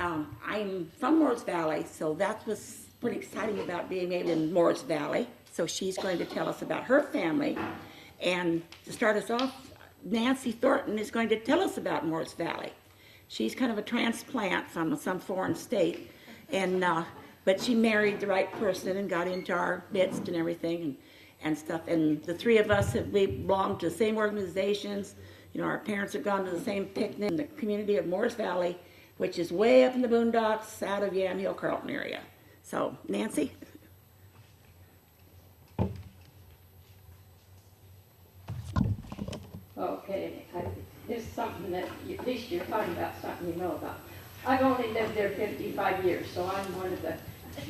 I'm from Morris Valley, so that was pretty exciting about being made in Morris Valley. So she's going to tell us about her family. And to start us off, Nancy Thornton is going to tell us about Morris Valley. She's kind of a transplant from some foreign state, and but she married the right person and got into our midst and everything and stuff. And the three of us, we belong to the same organizations. You know, our parents have gone to the same picnic in the community of Morris Valley, which is way up in the boondocks out of Yamhill, Carlton area. So, Nancy? Okay, it's something that at least you're talking about something you know about. I've only lived there 55 years, so I'm one of the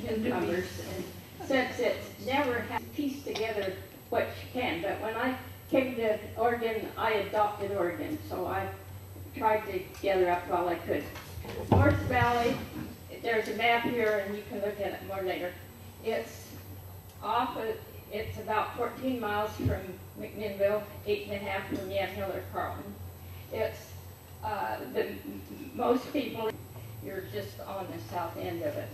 newcomers. And since it's never had pieced together what you can, but when I came to Oregon, I adopted Oregon, so I tried to gather up all I could. Morris Valley, there's a map here, and you can look at it more later. It's it's about 14 miles from McMinnville, 8.5 from Yamhill or Carlton. It's most people, you're just on the south end of it.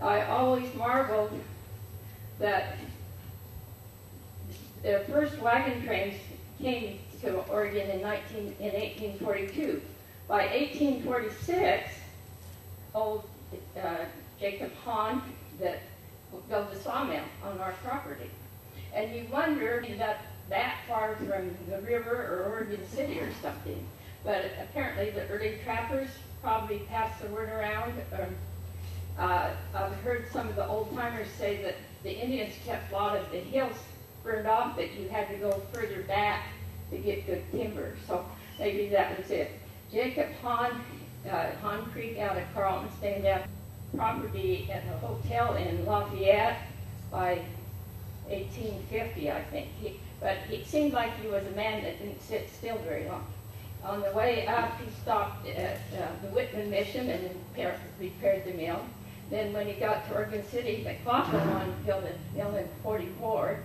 I always marveled that the first wagon trains came to Oregon in 1842. By 1846, old Jacob Hahn that built a sawmill on our property. And you wonder that far from the river or Oregon City or something. But apparently the early trappers probably passed the word around. I've heard some of the old timers say that the Indians kept a lot of the hills burned off, that you had to go further back to get good timber. So maybe that was it. Jacob Hahn, Hahn Creek out of Carlton, staying down property at a hotel in Lafayette by 1850, I think. But it seemed like he was a man that didn't sit still very long. On the way up, he stopped at the Whitman Mission and repaired the mill. Then when he got to Oregon City, McLaughlin wanted to build a mill in 44,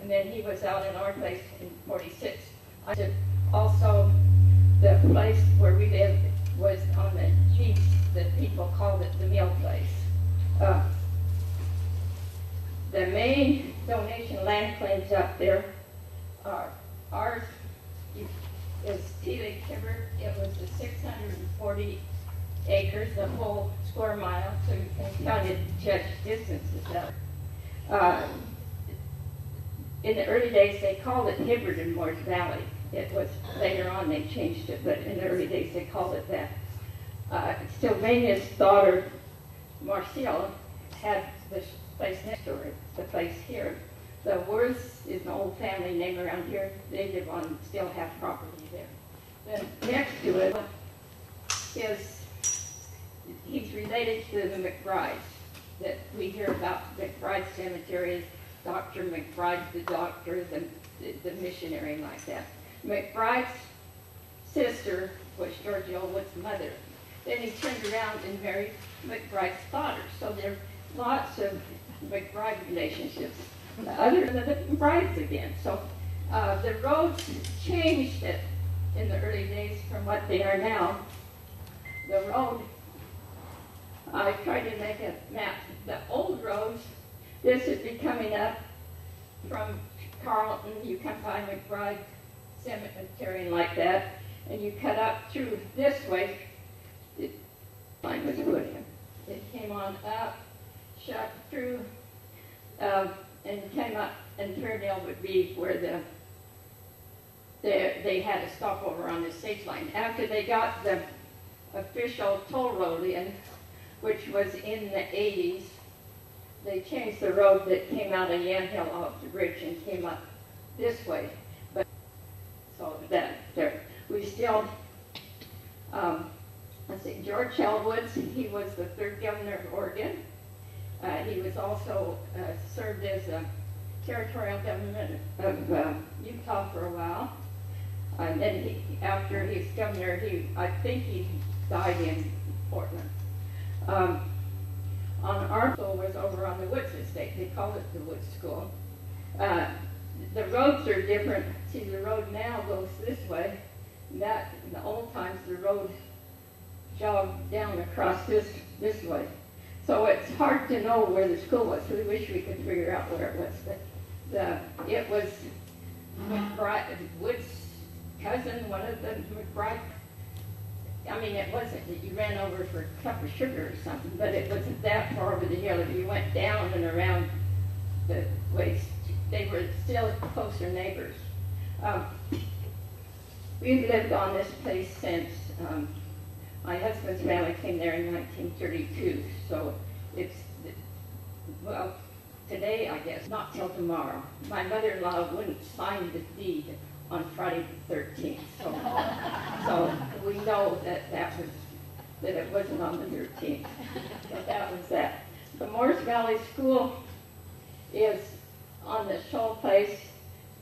and then he was out in our place in 46. Also, the place where we lived was on the Jeeps, that people called it the mill place. The main donation land claims up there are ours is Teague Timber. It was the 640 acres, the whole square mile, so you can count it, judge distances out. In the early days, they called it Hibbard in Morris Valley. It was later on they changed it, but in the early days they called it that. Sylvania's daughter, Marcelle, had this place next door, the place here. The Worths is an old family name around here. They live on, still have property there. Then next to it is, he's related to the McBrides that we hear about. McBride Cemetery is Dr. McBride, the doctor, the missionary like that. McBride's sister was George Elwood's mother. Then he turned around and married McBride's daughter. So there are lots of McBride relationships, other than the McBrides again. So the roads changed it in the early days from what they are now. The road, I tried to make a map. The old roads, this would be coming up from Carlton. You come by McBride Cemetery and like that, and you cut up through this way. The line was put in. It came on up, shot through, and came up, and Fairdale would be where they had a stopover on the stage line. After they got the official toll road in, which was in the 80s, they changed the road that came out of Yamhill off the bridge and came up this way. But so that there, we still. Let's see, George Elwood, he was the third governor of Oregon. He was also served as a territorial governor of Utah for a while. And then after he was governor, I think he died in Portland. On our school was over on the Woods Estate. They called it the Woods School. The roads are different. See, the road now goes this way. In the old times, the road jogged down across this way. So it's hard to know where the school was. We wish we could figure out where it was, but it was Wood's cousin, one of the McBride. I mean, it wasn't that you ran over for a cup of sugar or something, but it wasn't that far over the hill. If you went down and around the way, they were still closer neighbors. We've lived on this place since my husband's family came there in 1932, so it's, well, today, I guess, not till tomorrow. My mother-in-law wouldn't sign the deed on Friday the 13th, so we know that it wasn't on the 13th, but that was that. The Morris Valley School is on the Shoal Place.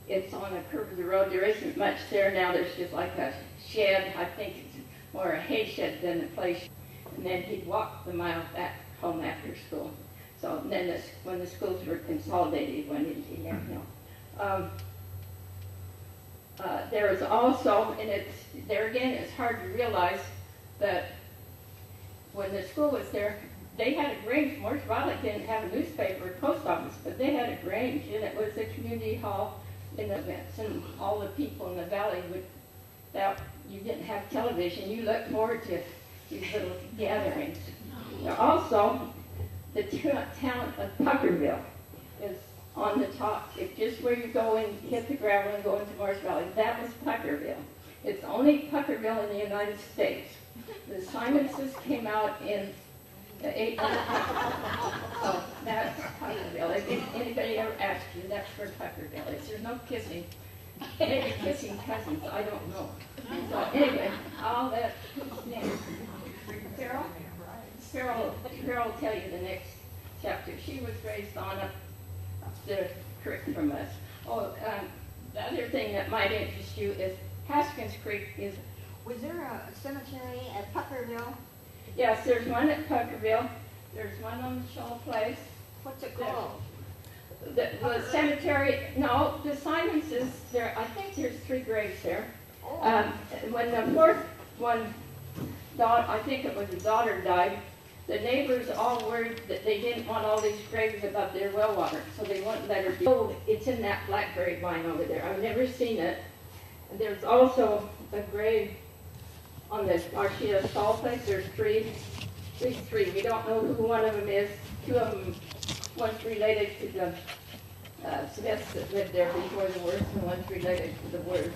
It's on the curve of the road. There isn't much there now. There's just like a shed. I think it's more a hay shed than a place. And then he'd walk the mile back home after school. So then when the schools were consolidated, he went into Yamhill. There is also, and there again, it's hard to realize that when the school was there, they had a Grange. Morris Valley didn't have a newspaper or post office, but they had a Grange, and it was a community hall in the events, and all the people in the valley you didn't have television. You looked forward to these little gatherings. Also, the town of Puckerville is on the top. It's just where you go and hit the gravel and go into Morris Valley. That was Puckerville. It's only Puckerville in the United States. The Simonses came out in the 800s. So that's Puckerville. If anybody ever asks you, that's where Puckerville is. There's no kissing. Maybe kissing cousins, I don't know. So anyway, all that, who's next? Carol? Carol will tell you the next chapter. She was raised on up the creek from us. The other thing that might interest you is Haskins Creek is... Was there a cemetery at Puckerville? Yes, there's one at Puckerville. There's one on the Shoal Place. What's it called? The cemetery, no, the Simonses, there, I think there's 3 graves there. When the fourth one, I think it was a daughter, died, the neighbors all worried that they didn't want all these graves above their well water, so they wouldn't let her be. Oh, it's in that black grapevine over there. I've never seen it. And there's also a grave on the Marcia Shoal Place. There's 3. We don't know who one of them is. 2 of them, one's related to the Smiths that lived there before the worst, and one's related to the worst.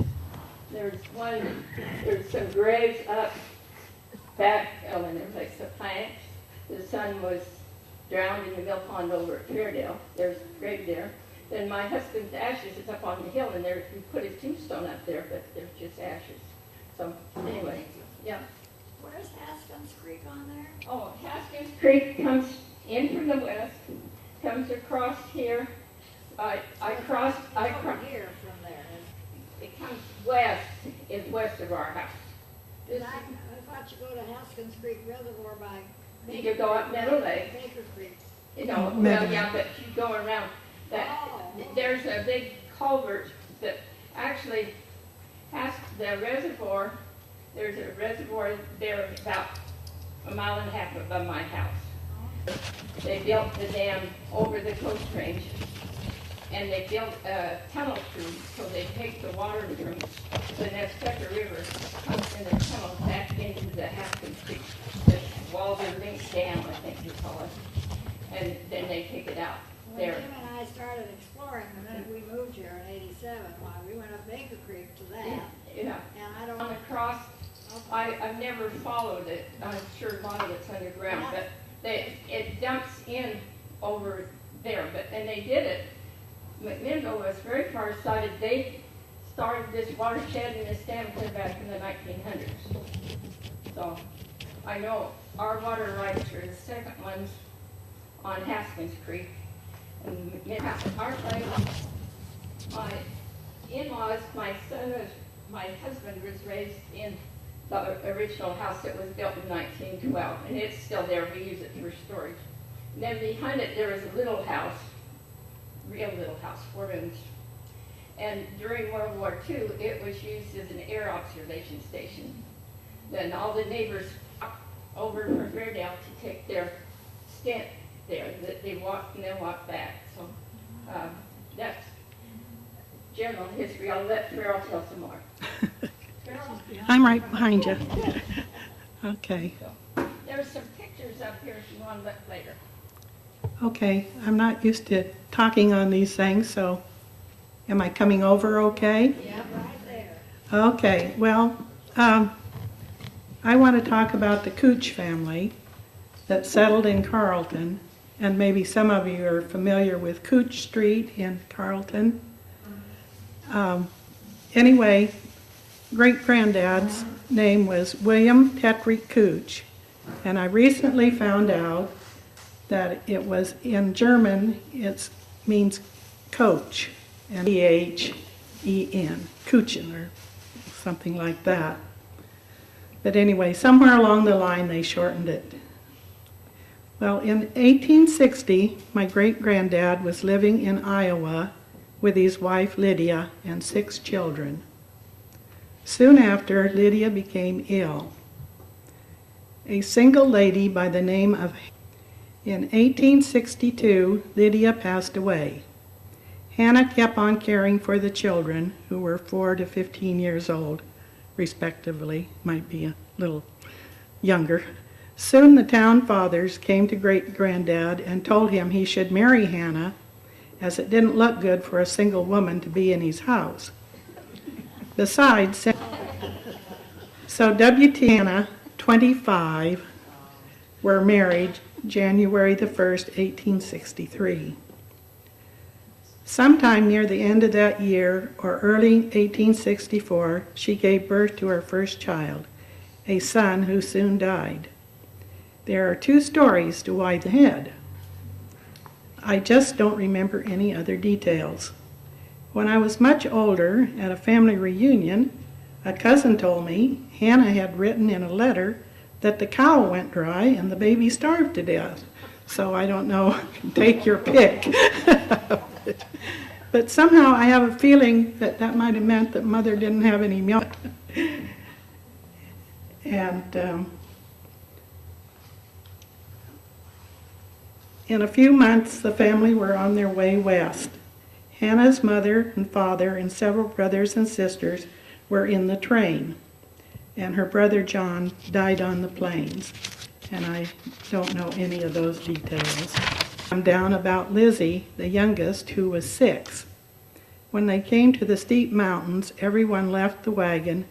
There's some graves up back, in their place, the planks. The son was drowned in the mill pond over at Fairdale. There's a grave there. Then my husband's ashes is up on the hill, and we put a tombstone up there, but there's just ashes. So anyway, yeah. Where's Haskins Creek on there? Oh, Haskins Creek comes in from the west, comes across here. I crossed Here from there. It comes west, is west of our house. I thought you go to Haskins Creek Reservoir by You could go up Meadow Lake, Baker Creek. well, yeah, but you go around that. Oh. There's a big culvert that actually has the reservoir. There's a reservoir there about 1.5 miles above my house. They built the dam over the Coast Range, and they built a tunnel through, so they take the water from the Nespeca River, comes in a tunnel back into the Haskins Creek, the Walder Link Dam, I think you call it, and then they take it out When there. Jim and I started exploring the minute we moved here in '87, why we went up Baker Creek to that. Yeah. And I don't On the cross, I've never followed it. I'm sure a lot of it's underground, but it dumps in over there. And they did it. McMinnville was very far-sighted. They started this watershed and this dam clear back in the 1900s. So I know our water rights are the second ones on Haskins Creek. And our place, my in-laws, my husband was raised in the original house that was built in 1912, and it's still there. We use it for storage. And then behind it, there was a little house, real little house, 4 rooms. And during World War II, it was used as an air observation station. Then all the neighbors over from Beardale to take their stint there, that they walk and then walk back. So that's general history. I'll let Farrell tell some more. Farrell? I'm right behind you. Okay. So, there's some pictures up here if you want to look later. Okay, I'm not used to talking on these things, so am I coming over okay? Yeah, right there. Okay, well, I want to talk about the Cooch family that settled in Carlton, and maybe some of you are familiar with Cooch Street in Carlton. Anyway, great-granddad's name was William Tetrick Cooch, and I recently found out that it was in German, it means coach, and C-H-E-N, Kuchen, or something like that. But anyway, somewhere along the line they shortened it. Well, in 1860, my great-granddad was living in Iowa with his wife Lydia and 6 children. Soon after, Lydia became ill. A single lady by the name of In 1862, Lydia passed away. Hannah kept on caring for the children, who were 4 to 15 years old, respectively, might be a little younger. Soon the town fathers came to great-granddad and told him he should marry Hannah, as it didn't look good for a single woman to be in his house. Besides, so W.T. and Hannah, 25, were married January the 1st, 1863. Sometime near the end of that year, or early 1864, she gave birth to her first child, a son who soon died. There are 2 stories to why the head. I just don't remember any other details. When I was much older, at a family reunion, a cousin told me Hannah had written in a letter that the cow went dry and the baby starved to death. So I don't know, take your pick. But somehow I have a feeling that that might have meant that mother didn't have any milk. And in a few months, the family were on their way west. Hannah's mother and father and several brothers and sisters were in the train, and her brother John died on the plains, and I don't know any of those details. I'm down about Lizzie, the youngest, who was 6. When they came to the steep mountains, everyone left the wagon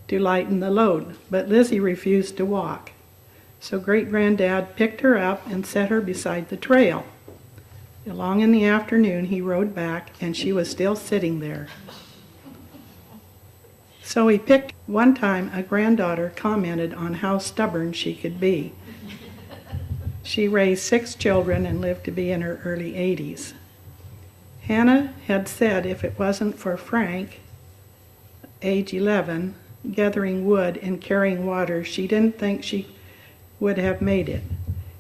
to lighten the load, but Lizzie refused to walk. So great-granddad picked her up and set her beside the trail. Along in the afternoon, he rode back, and she was still sitting there. So he picked. One time, a granddaughter commented on how stubborn she could be. She raised 6 children and lived to be in her early 80s. Hannah had said if it wasn't for Frank, age 11, gathering wood and carrying water, she didn't think she would have made it.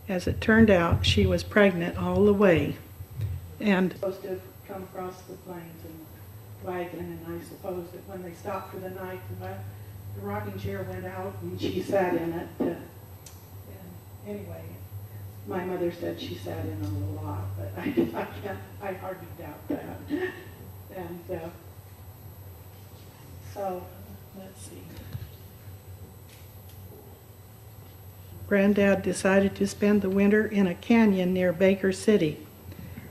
As it turned out, she was pregnant all the way. And supposed to have come across the plains in the wagon, and I suppose that when they stopped for the night, the rocking chair went out and she sat in it. And anyway, my mother said she sat in it a lot, but I hardly doubt that. And so, let's see. Granddad decided to spend the winter in a canyon near Baker City,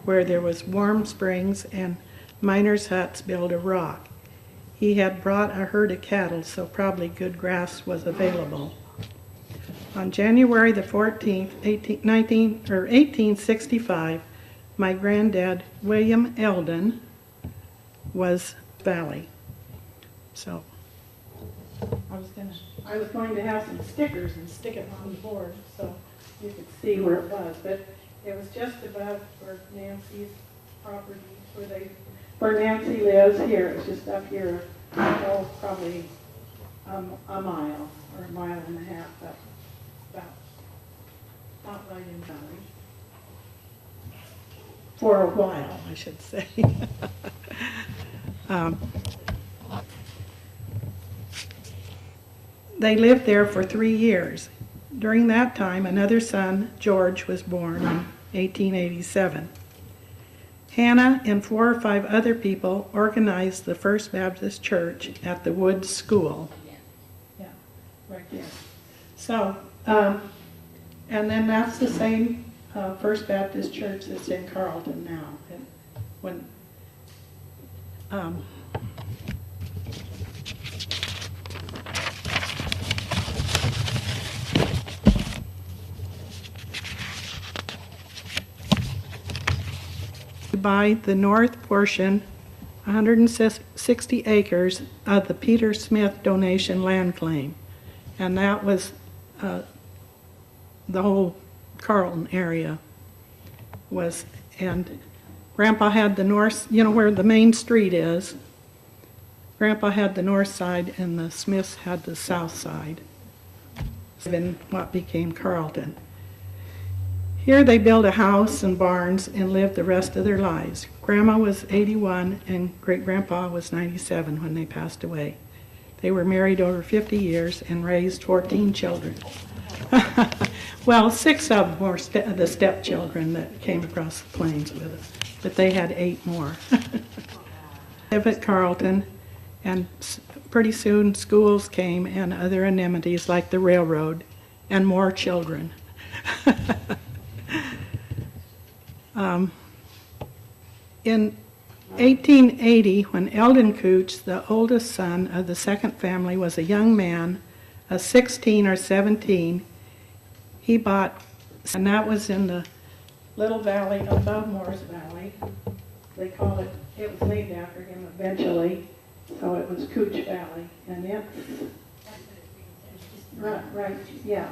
where there was warm springs and miners' huts built of rock. He had brought a herd of cattle, so probably good grass was available. On January the 14th, 1865, my granddad, William Eldon, was Valley. So I was going to have some stickers and stick it on the board so you could see where it was, but it was just above where Nancy's property, where Nancy lives here. It's just up here, oh, probably a mile or a mile and a half up, about right in Valley. For a while, I should say. They lived there for 3 years. during that time, another son, George, was born in 1887. Hannah and 4 or 5 other people organized the First Baptist Church at the Woods School. Yeah, right there. So, and then that's the same First Baptist Church that's in Carlton now. And when buy the north portion, 160 acres of the Peter Smith donation land claim. And that was the whole Carlton area was, and Grandpa had the north, you know where the main street is, Grandpa had the north side and the Smiths had the south side, in what became Carlton. Here they built a house and barns and lived the rest of their lives. Grandma was 81 and great-grandpa was 97 when they passed away. They were married over 50 years and raised 14 children. Well, 6 of them were the stepchildren that came across the plains with us, but they had 8 more. Live at Carlton, and pretty soon schools came and other amenities like the railroad and more children. In 1880, when Eldon Cooch, the oldest son of the second family, was a young man, 16 or 17, he bought, and that was in the little valley above Moore's Valley. They call it, it was named after him eventually, so it was Cooch Valley. And it's, right, yeah.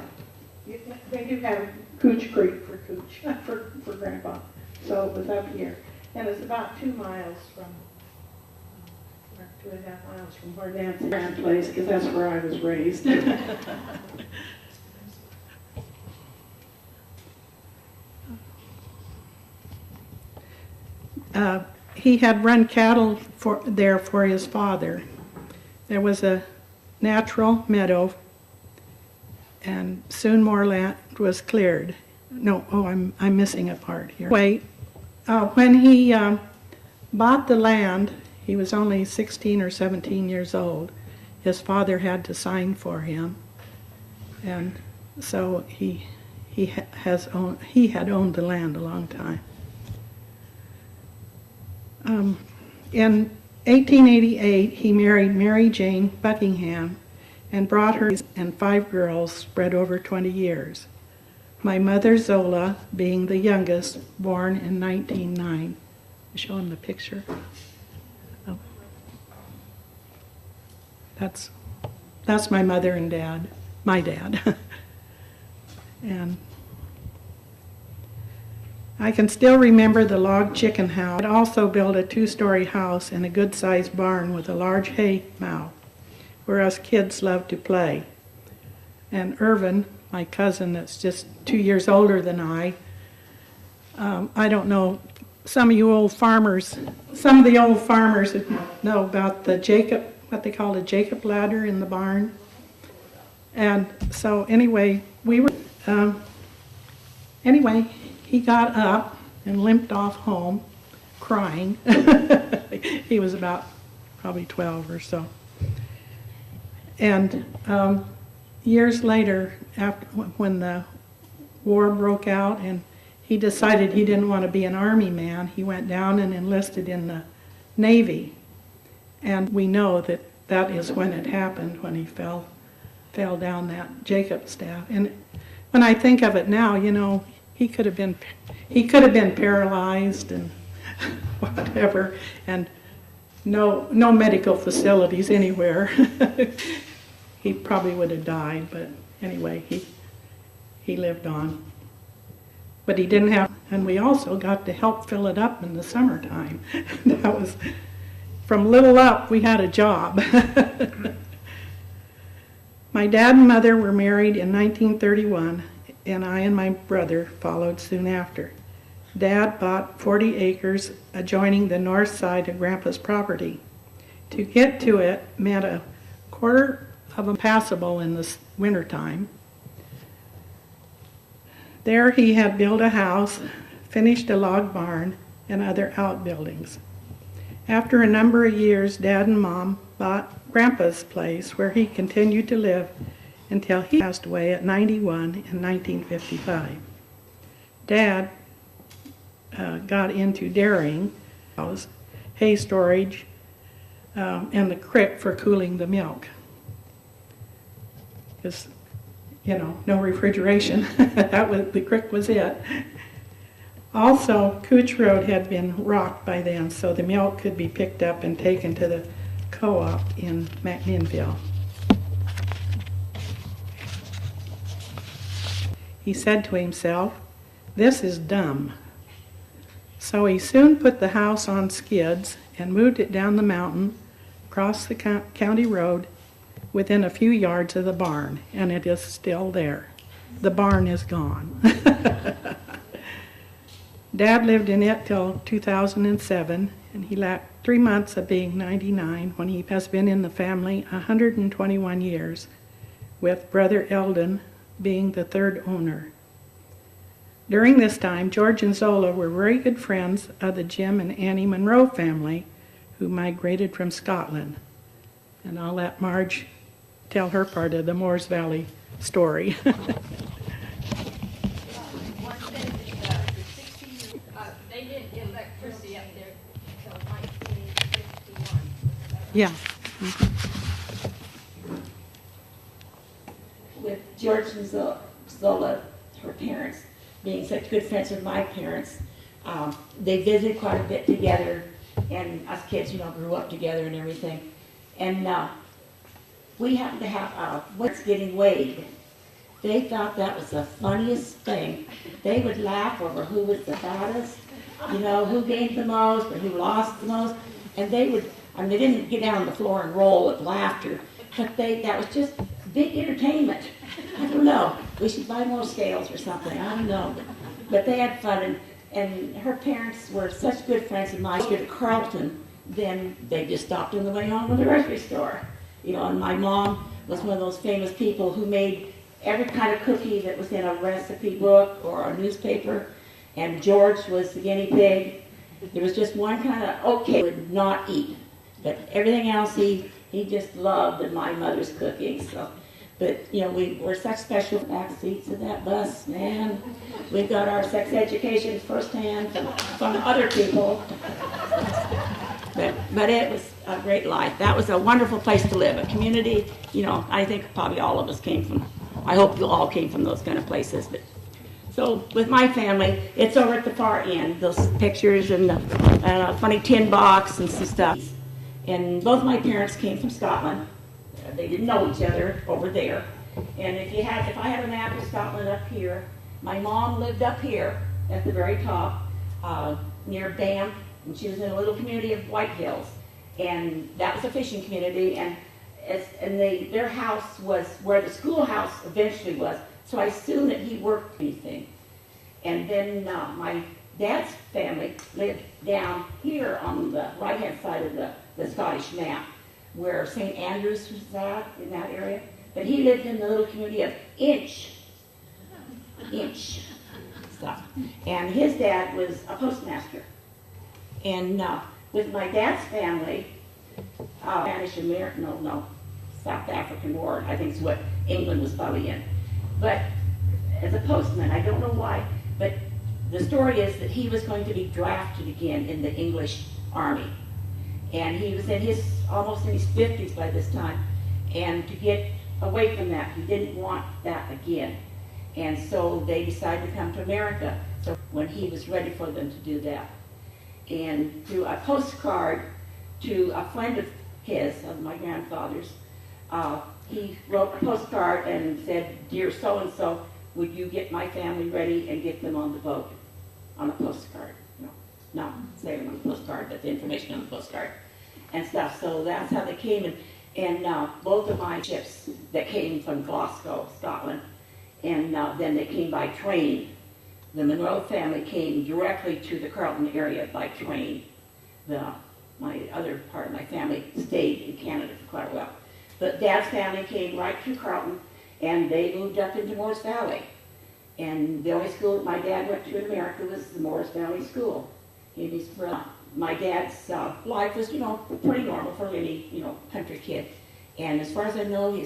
They do have Cooch Creek for Cooch, for Grandpa. So it was up here. And it's about 2 miles from, 2.5 miles from where Nancy ran place, because that's where I was raised. He had run cattle there for his father. There was a natural meadow, and soon more land was cleared. No, I'm missing a part here. Wait. When he bought the land, he was only 16 or 17 years old. His father had to sign for him, and so he had owned the land a long time. In 1888, he married Mary Jane Buckingham and brought her and 5 girls spread over 20 years. My mother, Zola, being the youngest, born in 1909. Show him the picture. Oh. That's my mother and dad, my dad. And I can still remember the log chicken house. I'd also built a 2-story house and a good-sized barn with a large hay mow, where us kids loved to play. And Irvin, my cousin that's just 2 years older than I don't know, some of the old farmers know about the Jacob, what they call a Jacob ladder in the barn. And so anyway, he got up and limped off home crying. He was about probably 12 or so. And years later, when the war broke out and he decided he didn't want to be an army man, he went down and enlisted in the Navy. And we know that that is when it happened, when he fell down that Jacob staff. And when I think of it now, you know, he could have been paralyzed and whatever, and no medical facilities anywhere. He probably would have died, but anyway, he lived on. But he didn't have, and we also got to help fill it up in the summertime. That was, from little up, we had a job. My dad and mother were married in 1931, and I and my brother followed soon after. Dad bought 40 acres adjoining the north side of Grandpa's property. To get to it meant a quarter of a passable in the wintertime. There he had built a house, finished a log barn, and other outbuildings. After a number of years, Dad and Mom bought Grandpa's place where he continued to live until he passed away at 91 in 1955. Dad got into dairying, hay storage, and the creek for cooling the milk. Because, no refrigeration. The creek was it. Also, Cooch Road had been rocked by then, so the milk could be picked up and taken to the co-op in McMinnville. He said to himself, "This is dumb." So he soon put the house on skids and moved it down the mountain, across the county road, within a few yards of the barn, and it is still there. The barn is gone. Dad lived in it till 2007, and he lacked 3 months of being 99 when he has been in the family 121 years, with Brother Eldon being the third owner. During this time, George and Zola were very good friends of the Jim and Annie Monroe family, who migrated from Scotland. And I'll let Marge tell her part of the Moores Valley story. They didn't get electricity up there until 1961. Yeah. With George and Zola, her parents, being such good friends with my parents, they visited quite a bit together, and us kids, grew up together and everything. And we happened to have what's getting weighed. They thought that was the funniest thing. They would laugh over who was the fattest, who gained the most or who lost the most. And they didn't get down on the floor and roll with laughter, but that was just big entertainment. I don't know. We should buy more scales or something. I don't know. But they had fun, and her parents were such good friends of mine. To Carlton, then they just stopped on the way home to the grocery store. And my mom was one of those famous people who made every kind of cookie that was in a recipe book or a newspaper, and George was the guinea pig. There was just one kind of oatcake he would not eat, but everything else he just loved, and my mother's cooking. So, but we were such special back seats of that bus, man. We got our sex education firsthand from other people. But it was a great life. That was a wonderful place to live, a community. I think probably all of us came from. I hope you all came from those kind of places. But so with my family, it's over at the far end. Those pictures and a funny tin box and some stuff. And both my parents came from Scotland. They didn't know each other over there. And if I had a map of Scotland up here, my mom lived up here at the very top, near Banff, and she was in a little community of White Hills, and that was a fishing community. And their house was where the schoolhouse eventually was. So I assumed that he worked anything. And then my dad's family lived down here on the right-hand side of the Scottish map, where St. Andrews was at, in that area. But he lived in the little community of Inch stuff. And his dad was a postmaster. And with my dad's family, South African War, I think is what England was probably in. But as a postman, I don't know why, but the story is that he was going to be drafted again in the English army. And he was almost in his 50s by this time. And to get away from that, he didn't want that again. And so they decided to come to America. So when he was ready for them to do that. And through a postcard to a friend of his, of my grandfather's, he wrote a postcard and said, "Dear so-and-so, would you get my family ready and get them on the boat?" On a postcard. Not saying on the postcard, but the information on the postcard and stuff. So that's how they came. And both of my ships that came from Glasgow, Scotland, and then they came by train. The Monroe family came directly to the Carlton area by train. My other part of my family stayed in Canada for quite a while. But Dad's family came right through Carlton, and they moved up into Moores Valley. And the only school that my dad went to in America was the Morris Valley School. And he's from, my dad's life was, pretty normal for any, country kid. And as far as I know,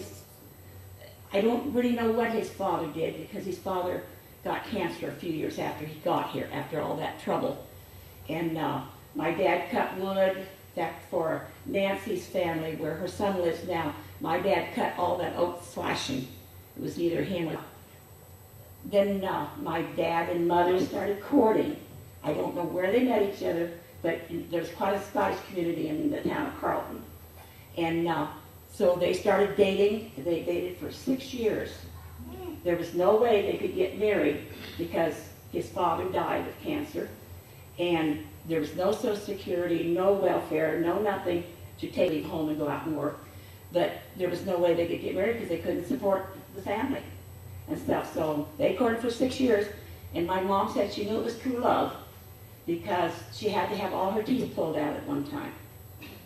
I don't really know what his father did, because his father got cancer a few years after he got here, after all that trouble. And my dad cut wood. That for Nancy's family, where her son lives now, my dad cut all that oak slashing. It was either him or... Then my dad and mother started courting. I don't know where they met each other, but there's quite a Scottish community in the town of Carlton. And so they started dating. They dated for 6 years. There was no way they could get married because his father died of cancer. And there was no Social Security, no welfare, no nothing to take him home and go out and work. But there was no way they could get married because they couldn't support the family and stuff. So they courted for 6 years, and my mom said she knew it was true love because she had to have all her teeth pulled out at one time.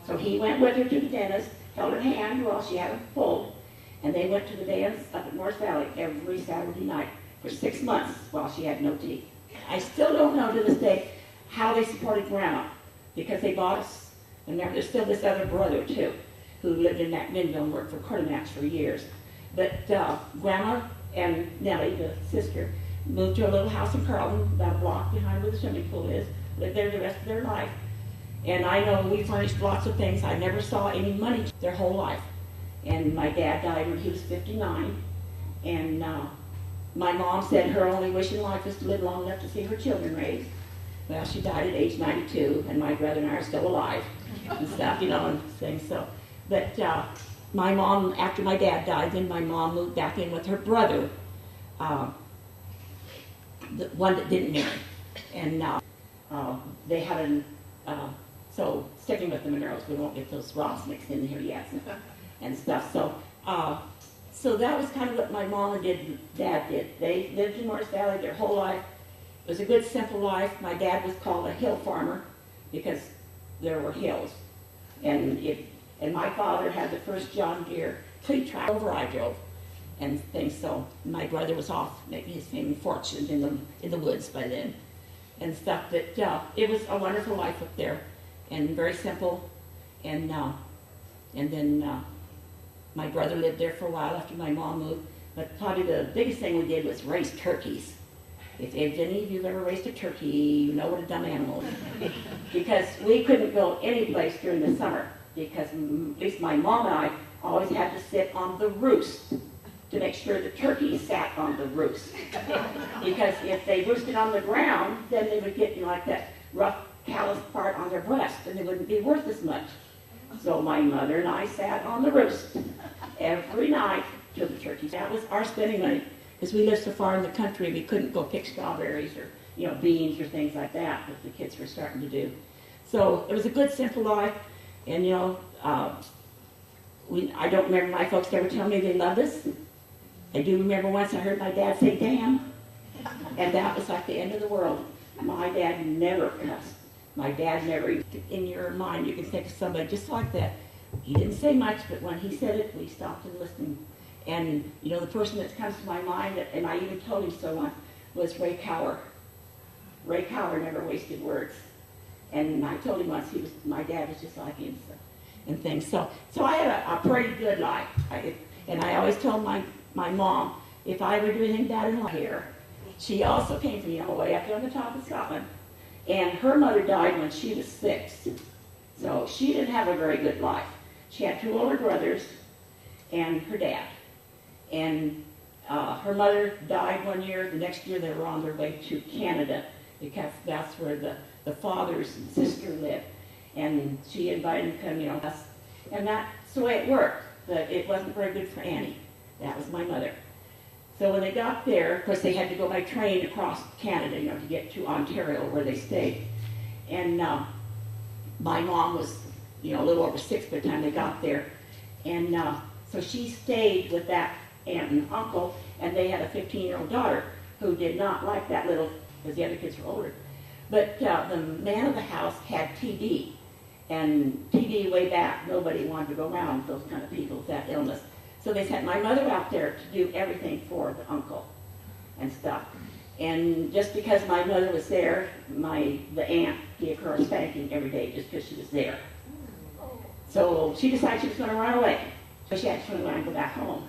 So he went with her to the dentist, held her hand while she had them pulled, and they went to the dance up at Morris Valley every Saturday night for 6 months while she had no teeth. I still don't know to this day how they supported Grandma, because they bought us, and there's still this other brother too, who lived in McMinnville and worked for Quartermax for years. But Grandma and Nellie, the sister, moved to a little house in Carlton, about a block behind where the swimming pool is, lived there the rest of their life. And I know we furnished lots of things. I never saw any money their whole life. And my dad died when he was 59, and my mom said her only wish in life was to live long enough to see her children raised. Well, she died at age 92, and my brother and I are still alive and stuff, and things. So, but my mom, after my dad died, then my mom moved back in with her brother, the one that didn't marry, and they had so sticking with the Moneros, we won't get those Ross mixed in here yet and stuff. So, so that was kind of what my mom and dad did. They lived in Morris Valley their whole life. It was a good, simple life. My dad was called a hill farmer because there were hills. And my father had the first John Deere cleat tractor over I drove and things. So my brother was off making his fame and fortune in the woods by then and stuff. But it was a wonderful life up there and very simple. And then my brother lived there for a while after my mom moved. But probably the biggest thing we did was raise turkeys. If any of you have ever raised a turkey, you know what a dumb animal is. Because we couldn't go any place during the summer, because at least my mom and I always had to sit on the roost to make sure the turkeys sat on the roost. Because if they roosted on the ground, then they would get like that rough, callous part on their breast, and they wouldn't be worth as much. So my mother and I sat on the roost every night till the turkeys. That was our spending money. Because we lived so far in the country, we couldn't go pick strawberries or, beans or things like that the kids were starting to do. So it was a good, simple life. And, I don't remember my folks ever telling me they loved us. I do remember once I heard my dad say, damn. And that was like the end of the world. My dad never cussed. My dad never, in your mind, you can think of somebody just like that. He didn't say much, but when he said it, we stopped and listened. And, the person that comes to my mind, and I even told him so once, was Ray Cower. Ray Cower never wasted words. And I told him once my dad was just like him, and things. So I had a pretty good life. And I always told my mom, if I ever do anything bad in life here, she also came from, way up there on the top of Scotland. And her mother died when she was 6. So she didn't have a very good life. She had 2 older brothers and her dad. And her mother died one year. The next year they were on their way to Canada because that's where the father's sister lived. And she invited them to come, us. And that's the way it worked. But it wasn't very good for Annie. That was my mother. So when they got there, of course they had to go by train across Canada, to get to Ontario where they stayed. And my mom was, a little over 6 by the time they got there. And so she stayed with that aunt and uncle, and they had a 15-year-old daughter who did not like that little, because the other kids were older. But the man of the house had TB, and TB way back, nobody wanted to go around with those kind of people with that illness. So they sent my mother out there to do everything for the uncle. and stuff. And just because my mother was there, the aunt gave her a spanking every day just because she was there. So she decided she was going to run away. So she had to turn around and go back home.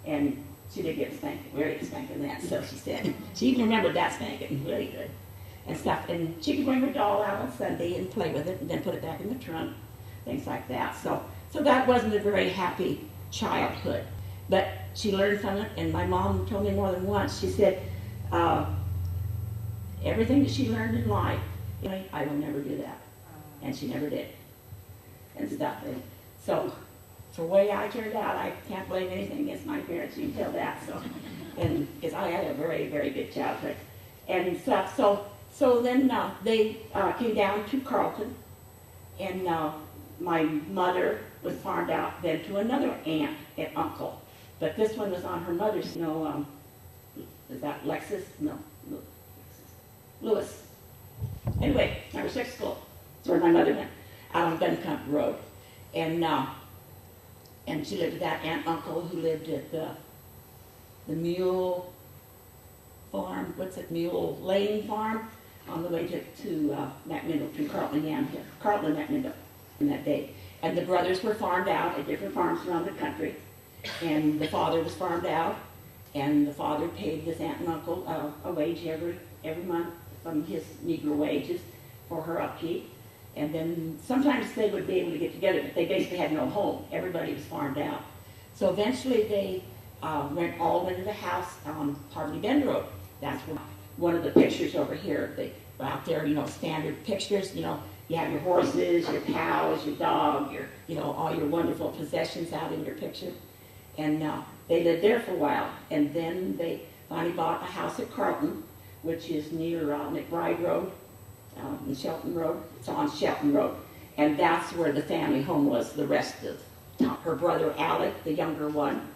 And she did get a spanking, really good spanking then, so she said. She even remembered that spanking, really good, and stuff. And she could bring her doll out on Sunday and play with it and then put it back in the trunk, things like that. So that wasn't a very happy childhood. But she learned from it, and my mom told me more than once, she said, everything that she learned in life, I will never do that. And she never did, and stuff. And so the way I turned out, I can't blame anything against my parents, you can tell that. So, and because I had a very, very good childhood and stuff. So then they came down to Carlton, and my mother was farmed out then to another aunt and uncle. But this one was on her mother's, is that Lexus? No, Lewis. Anyway, number 6 school. That's where my mother went, out on Duncombe Road. And she lived with that aunt uncle who lived at the Mule Farm, Mule Lane Farm, on the way to McMinnville, between Carlton and Yamhill, Carlton and McMinnville in that day. And the brothers were farmed out at different farms around the country. And the father was farmed out, and the father paid this aunt and uncle a wage every month from his meager wages for her upkeep. And then sometimes they would be able to get together, but they basically had no home. Everybody was farmed out. So eventually they went all into the house on Hartley Bend Road. That's one of the pictures over here. They were out there, standard pictures. You have your horses, your cows, your dog, all your wonderful possessions out in your picture. And they lived there for a while. And then they finally bought a house at Carlton, which is near McBride Road. In Shelton Road. It's on Shelton Road. And that's where the family home was the rest of her brother Alec, the younger one.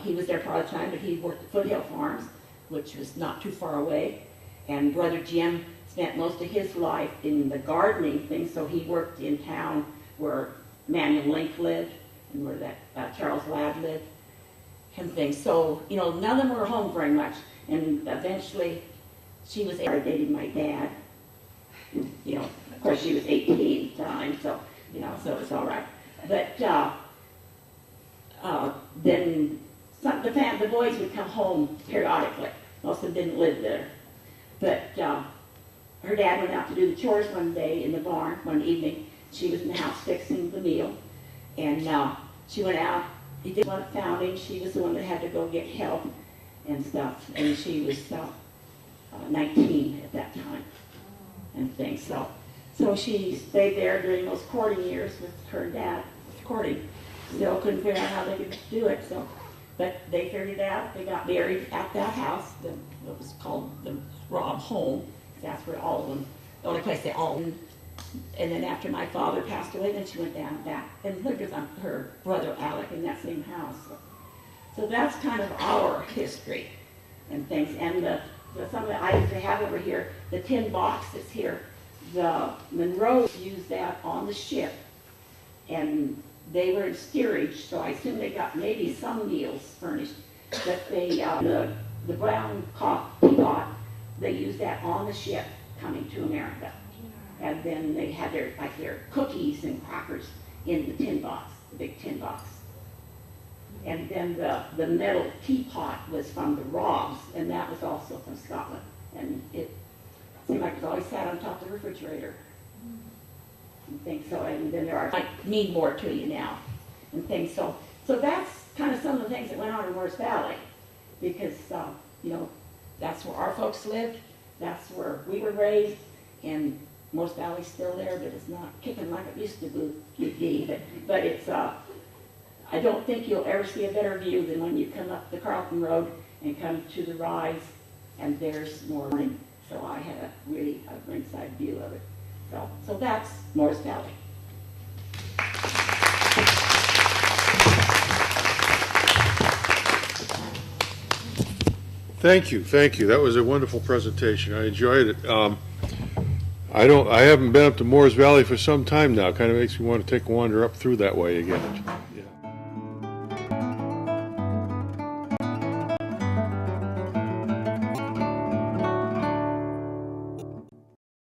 He was there part of the time, but he worked at Foothill Farms, which was not too far away. And brother Jim spent most of his life in the gardening thing, so he worked in town where Manuel Link lived and where that Charles Ladd lived and things. So, none of them were home very much. And eventually she was dating my dad. Of course she was 18 at the time, so it's all right. But then the boys would come home periodically. Most of them didn't live there. But her dad went out to do the chores one day in the barn, one evening. She was in the house fixing the meal. And she went out. He didn't want to found him. She was the one that had to go get help and stuff. And she was 19 at that time. And things. So she stayed there during those courting years with her dad courting. Still couldn't figure out how they could do it. But they figured it out. They got married at that house. What was called the Robb home. That's where all of them, the only place they all. And then after my father passed away, then she went down back and lived with her brother Alec in that same house. So that's kind of our history and things. And some of the items they have over here, the tin box that's here, the Monroes used that on the ship, and they were in steerage, so I assume they got maybe some meals furnished, but they, the brown coffee pot, they used that on the ship coming to America. And then they had their cookies and crackers in the tin box, the big tin box. And then the metal teapot was from the Robbs, and that was also from Scotland. And it seemed like it always sat on top of the refrigerator. And things so, and then there are, mean more to you now, and things so. So that's kind of some of the things that went on in Morris Valley, because that's where our folks lived, that's where we were raised, and Morris Valley's still there, but it's not kicking like it used to be. But it's I don't think you'll ever see a better view than when you come up the Carlton Road and come to the rise, and there's more. So I had a ringside view of it. So that's Morris Valley. Thank you. That was a wonderful presentation. I enjoyed it. I haven't been up to Morris Valley for some time now. Kind of makes me want to take a wander up through that way again.